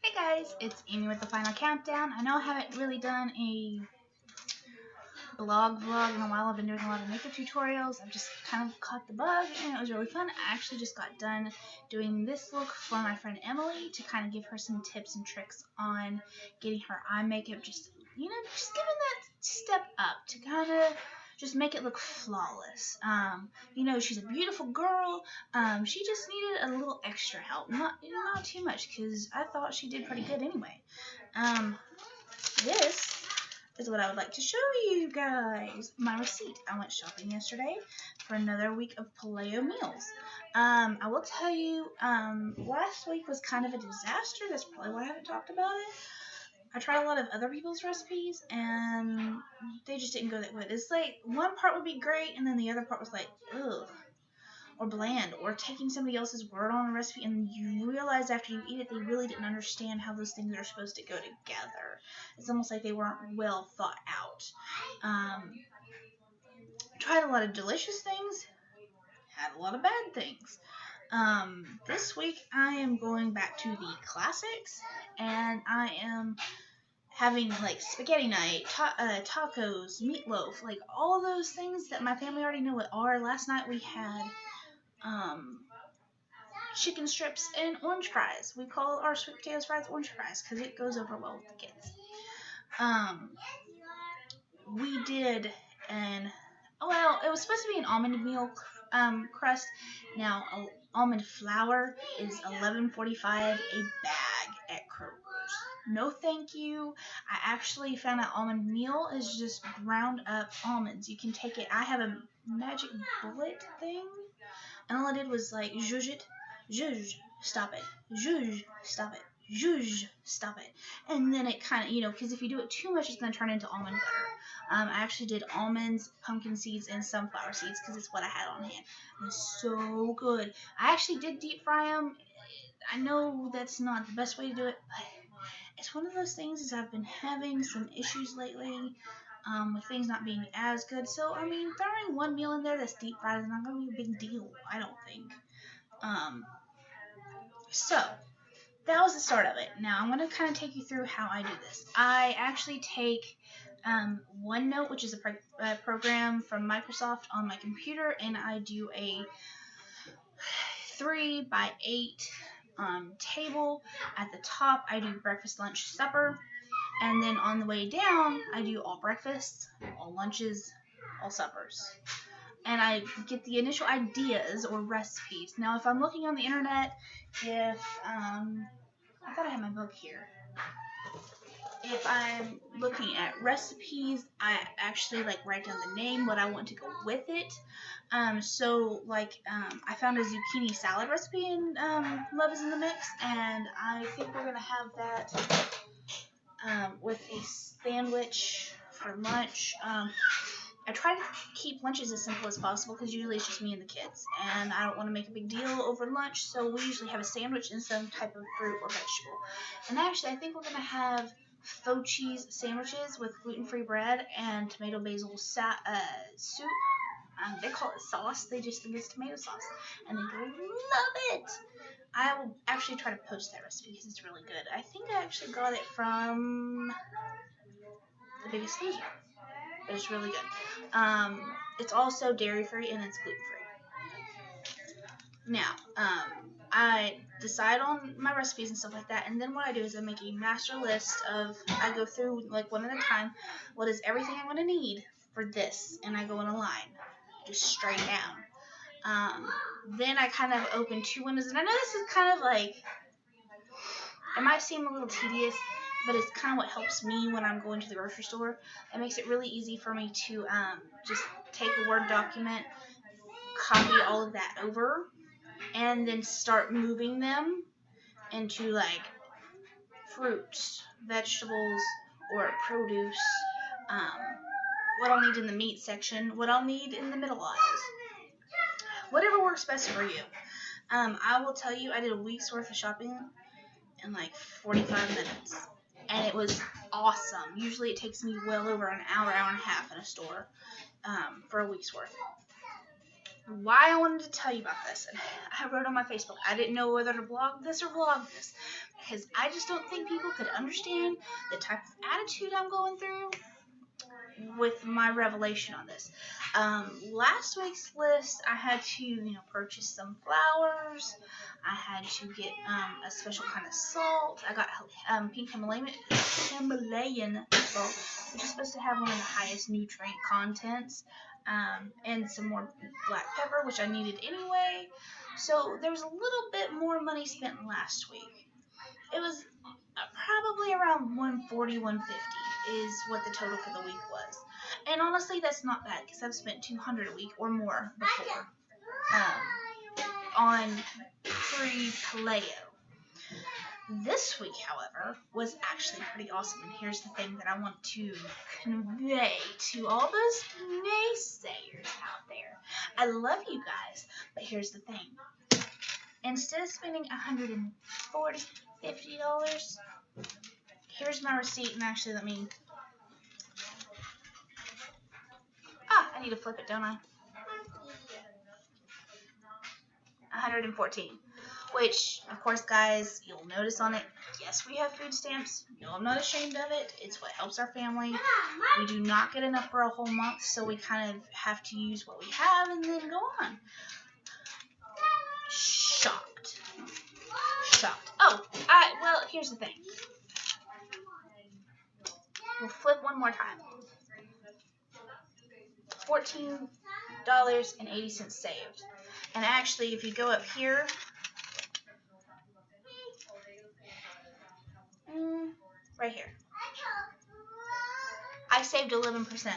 Hey guys, it's Amy with the final countdown. I know I haven't really done a vlog in a while. I've been doing a lot of makeup tutorials. I've just kind of caught the bug and it was really fun. I actually just got done doing this look for my friend Emily to kind of give her some tips and tricks on getting her eye makeup, just giving that step up to kind of just make it look flawless. She's a beautiful girl. She just needed a little extra help, not too much, because I thought she did pretty good anyway. This is what I would like to show you guys. My receipt. I went shopping yesterday for another week of Paleo meals. I will tell you, last week was kind of a disaster. That's probably why I haven't talked about it. I tried a lot of other people's recipes, and they just didn't go that good. It's like one part would be great, and then the other part was like, ugh, or bland, or taking somebody else's word on a recipe, and you realize after you eat it, they really didn't understand how those things are supposed to go together. It's almost like they weren't well thought out. Tried a lot of delicious things, had a lot of bad things. This week I am going back to the classics, and I am having like spaghetti night, tacos, meatloaf, like all those things that my family already know what are. Last night we had chicken strips and orange fries. We call our sweet potatoes fries orange fries because it goes over well with the kids. We did it was supposed to be an almond meal crust. Now, almond flour is $11.45 a bag at Kroger's. No thank you. I actually found out almond meal is just ground up almonds. You can take it. I have a magic bullet thing, and all I did was like zhuzh it, zhuzh, stop it, zhuzh, stop it, zhuzh, stop it. And then it kind of, because if you do it too much, it's going to turn into almond butter. I actually did almonds, pumpkin seeds, and sunflower seeds because it's what I had on hand. It was so good. I actually did deep fry them. I know that's not the best way to do it, but it's one of those things is I've been having some issues lately with things not being as good. So, throwing one meal in there that's deep fried is not going to be a big deal, I don't think. So, that was the start of it. Now, I'm going to kind of take you through how I do this. I actually take OneNote, which is a program from Microsoft, on my computer, and I do a 3x8 table. At the top, I do breakfast, lunch, supper, and then on the way down, I do all breakfasts, all lunches, all suppers. And I get the initial ideas or recipes. Now, if I'm looking on the internet, I thought I had my book here. If I'm looking at recipes, I actually write down the name, what I want to go with it. I found a zucchini salad recipe in Love is in the Mix, and I think we're gonna have that with a sandwich for lunch. I try to keep lunches as simple as possible because usually it's just me and the kids, and I don't want to make a big deal over lunch, so we usually have a sandwich and some type of fruit or vegetable. And actually, I think we're going to have faux cheese sandwiches with gluten-free bread and tomato basil soup. They call it sauce. They just think it's tomato sauce, and they love it. I will actually try to post that recipe because it's really good. I think I actually got it from The Biggest Loser. But it's really good. It's also dairy-free and it's gluten-free. Now, I decide on my recipes and stuff like that, and then what I do is I make a master list of, I go through one at a time, what is everything I'm going to need for this, and I go in a line, just straight down. Then I kind of open two windows, and I know this is kind of it might seem a little tedious, but it's kind of what helps me when I'm going to the grocery store. It makes it really easy for me to just take a Word document, copy all of that over, and then start moving them into fruits, vegetables, or produce, what I'll need in the meat section, what I'll need in the middle aisles. Whatever works best for you. I will tell you, I did a week's worth of shopping in 45 minutes. And it was awesome. Usually it takes me well over an hour and a half in a store for a week's worth. Why I wanted to tell you about this, and I wrote on my Facebook, I didn't know whether to blog this or vlog this. because I just don't think people could understand the type of attitude I'm going through with my revelation on this. Last week's list, I had to, purchase some flowers. I had to get a special kind of salt. I got pink Himalayan salt, which is supposed to have one of the highest nutrient contents, and some more black pepper, which I needed anyway. So there was a little bit more money spent last week. It was probably around 140, 150 is what the total for the week was. And honestly, that's not bad because I've spent 200 a week or more before on free Paleo. This week, however, was actually pretty awesome. And here's the thing that I want to convey to all those naysayers out there. I love you guys, but here's the thing. Instead of spending $140, $50, here's my receipt, and actually let me... I need to flip it, don't I? 114. Which, of course, guys, you'll notice on it, yes, we have food stamps. No, I'm not ashamed of it. It's what helps our family. We do not get enough for a whole month, so we kind of have to use what we have and then go on. Shocked. Oh, well, here's the thing. We'll flip one more time. $14.80 saved. And actually, if you go up here, right here, I saved 11%.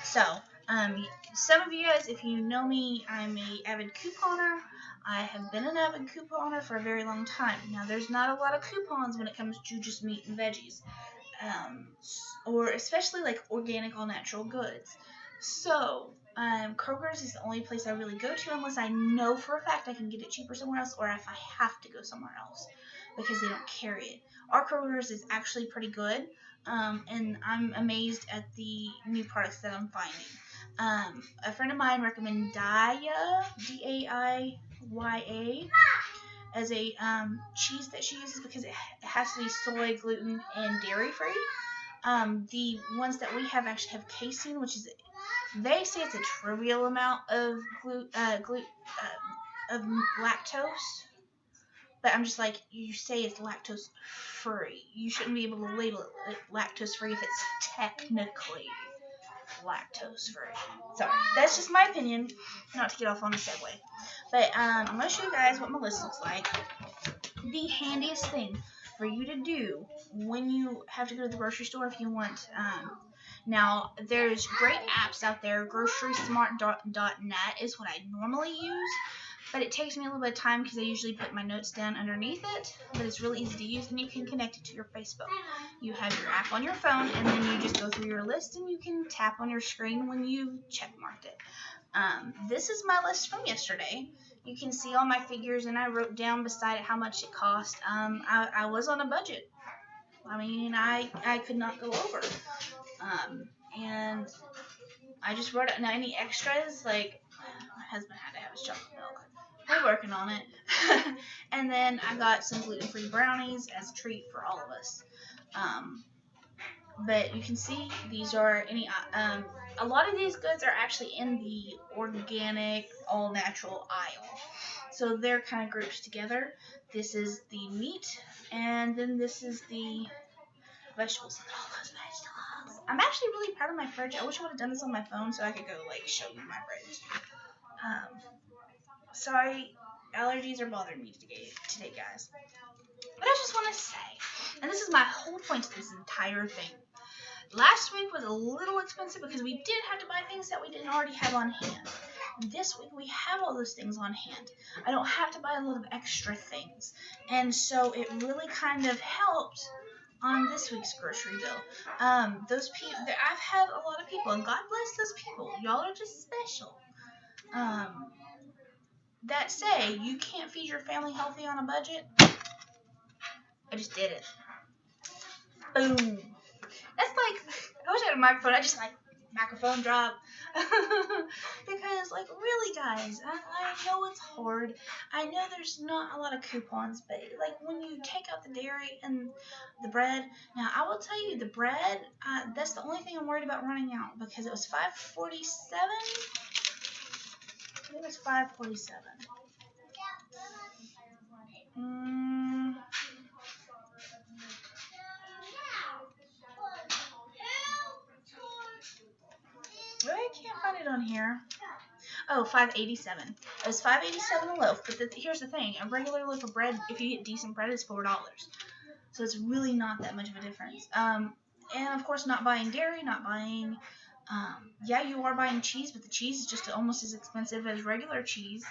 So, some of you guys, if you know me, I'm a avid couponer. I have been an avid couponer for a very long time. Now, there's not a lot of coupons when it comes to just meat and veggies, or especially like organic, all-natural goods. So, Kroger's is the only place I really go to unless I know for a fact I can get it cheaper somewhere else, or if I have to go somewhere else because they don't carry it. Our Kroger's is actually pretty good, and I'm amazed at the new products that I'm finding. A friend of mine recommended Daiya, D-A-I-Y-A, as a cheese that she uses because it has to be soy, gluten, and dairy free. The ones that we have actually have casein, which is, they say it's a trivial amount of of lactose, but I'm just like, you say it's lactose free. You shouldn't be able to label it lactose free if it's technically lactose free. Sorry, that's just my opinion, not to get off on a segue. But I'm going to show you guys what my list looks like. The handiest thing for you to do when you have to go to the grocery store if you want, now there's great apps out there. GrocerySmart.net is what I normally use, but it takes me a little bit of time because I usually put my notes down underneath it, but it's really easy to use, and you can connect it to your Facebook. You have your app on your phone, and then you just go through your list, and you can tap on your screen when you checkmarked it. This is my list from yesterday. You can see all my figures, and I wrote down beside it how much it cost. I was on a budget. I mean, I could not go over. And I just wrote out, now any extras, like, my husband had to have his chocolate milk. We're working on it. And then I got some gluten-free brownies as a treat for all of us. But you can see these are a lot of these goods are actually in the organic, all-natural aisle. So they're kind of grouped together. This is the meat, and then this is the vegetables. Look at all those vegetables. I'm actually really proud of my fridge. I wish I would have done this on my phone so I could go, like, show you my fridge. Sorry, allergies are bothering me today, guys. But I just want to say, and this is my whole point to this entire thing. Last week was a little expensive because we did have to buy things that we didn't already have on hand. This week we have all those things on hand. I don't have to buy a lot of extra things. And so it really kind of helped on this week's grocery bill. Those people, I've had a lot of people, and God bless those people. Y'all are just special. That say you can't feed your family healthy on a budget. I just did it. Boom. That's like, I wish I had a microphone. I just like microphone drop. Because, like, really, guys, I know it's hard. I know there's not a lot of coupons, but, like, when you take out the dairy and the bread, now, I will tell you, the bread, that's the only thing I'm worried about running out, because it was $5.47. I think it was $5.47. I can't find it on here. Oh, $5.87. It was $5.87 a loaf. But here's the thing: a regular loaf of bread, if you get decent bread, is $4. So it's really not that much of a difference. And of course, not buying dairy, not buying. Yeah, you are buying cheese, but the cheese is just almost as expensive as regular cheese.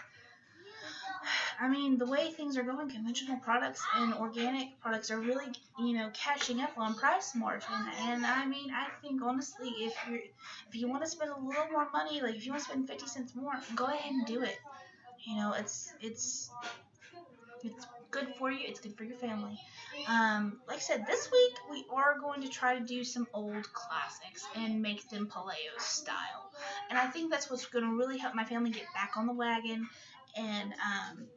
I mean, the way things are going, conventional products and organic products are really, catching up on price margin. And I mean, I think honestly, if you want to spend a little more money, like if you want to spend 50 cents more, go ahead and do it. It's good for you. It's good for your family. Like I said, this week we are going to try to do some old classics and make them Paleo style. And I think that's what's going to really help my family get back on the wagon and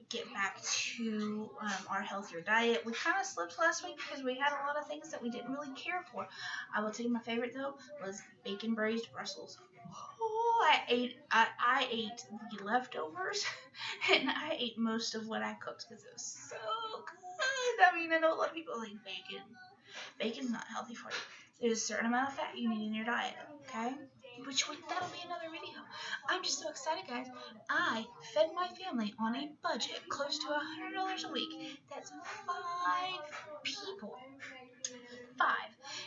get back to our healthier diet. We kind of slipped last week because we had a lot of things that we didn't really care for. I will tell you my favorite though was bacon braised Brussels. Oh, I ate the leftovers, and I ate most of what I cooked because it was so good. I mean, I know a lot of people like bacon. Bacon's not healthy for you. There's a certain amount of fat you need in your diet, okay? That'll be another video. I'm just so excited, guys. I fed my family on a budget close to $100 a week. That's 5 people. 5.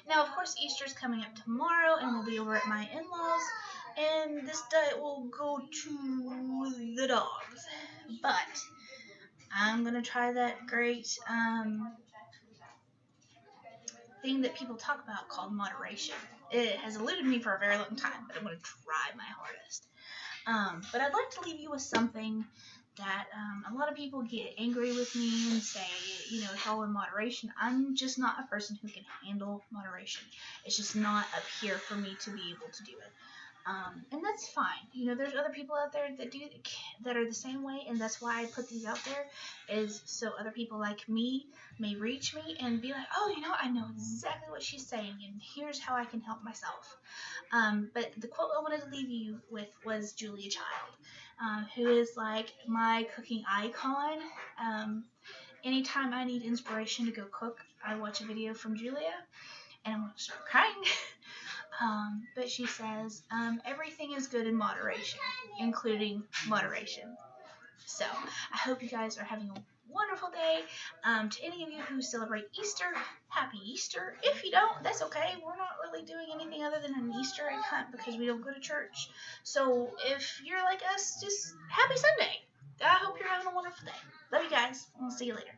Now, of course, Easter's coming up tomorrow, and we'll be over at my in-laws, and this diet will go to the dogs. But I'm gonna try that great thing that people talk about called moderation. It has eluded me for a very long time, but I'm gonna try my hardest. But I'd like to leave you with something that a lot of people get angry with me and say, hell in moderation. I'm just not a person who can handle moderation. It's just not up here for me to be able to do it. And that's fine. There's other people out there that are the same way, and that's why I put these out there, is so other people like me may reach me and be like, oh, I know exactly what she's saying, and here's how I can help myself. But the quote I wanted to leave you with was Julia Child, who is like my cooking icon. Anytime I need inspiration to go cook, I watch a video from Julia, and I'm going to start crying. But she says, everything is good in moderation, including moderation. So I hope you guys are having a wonderful day. To any of you who celebrate Easter, happy Easter. If you don't, that's okay. We're not really doing anything other than an Easter egg hunt because we don't go to church. So if you're like us, just happy Sunday. I hope you're having a wonderful day. Love you guys. We'll see you later.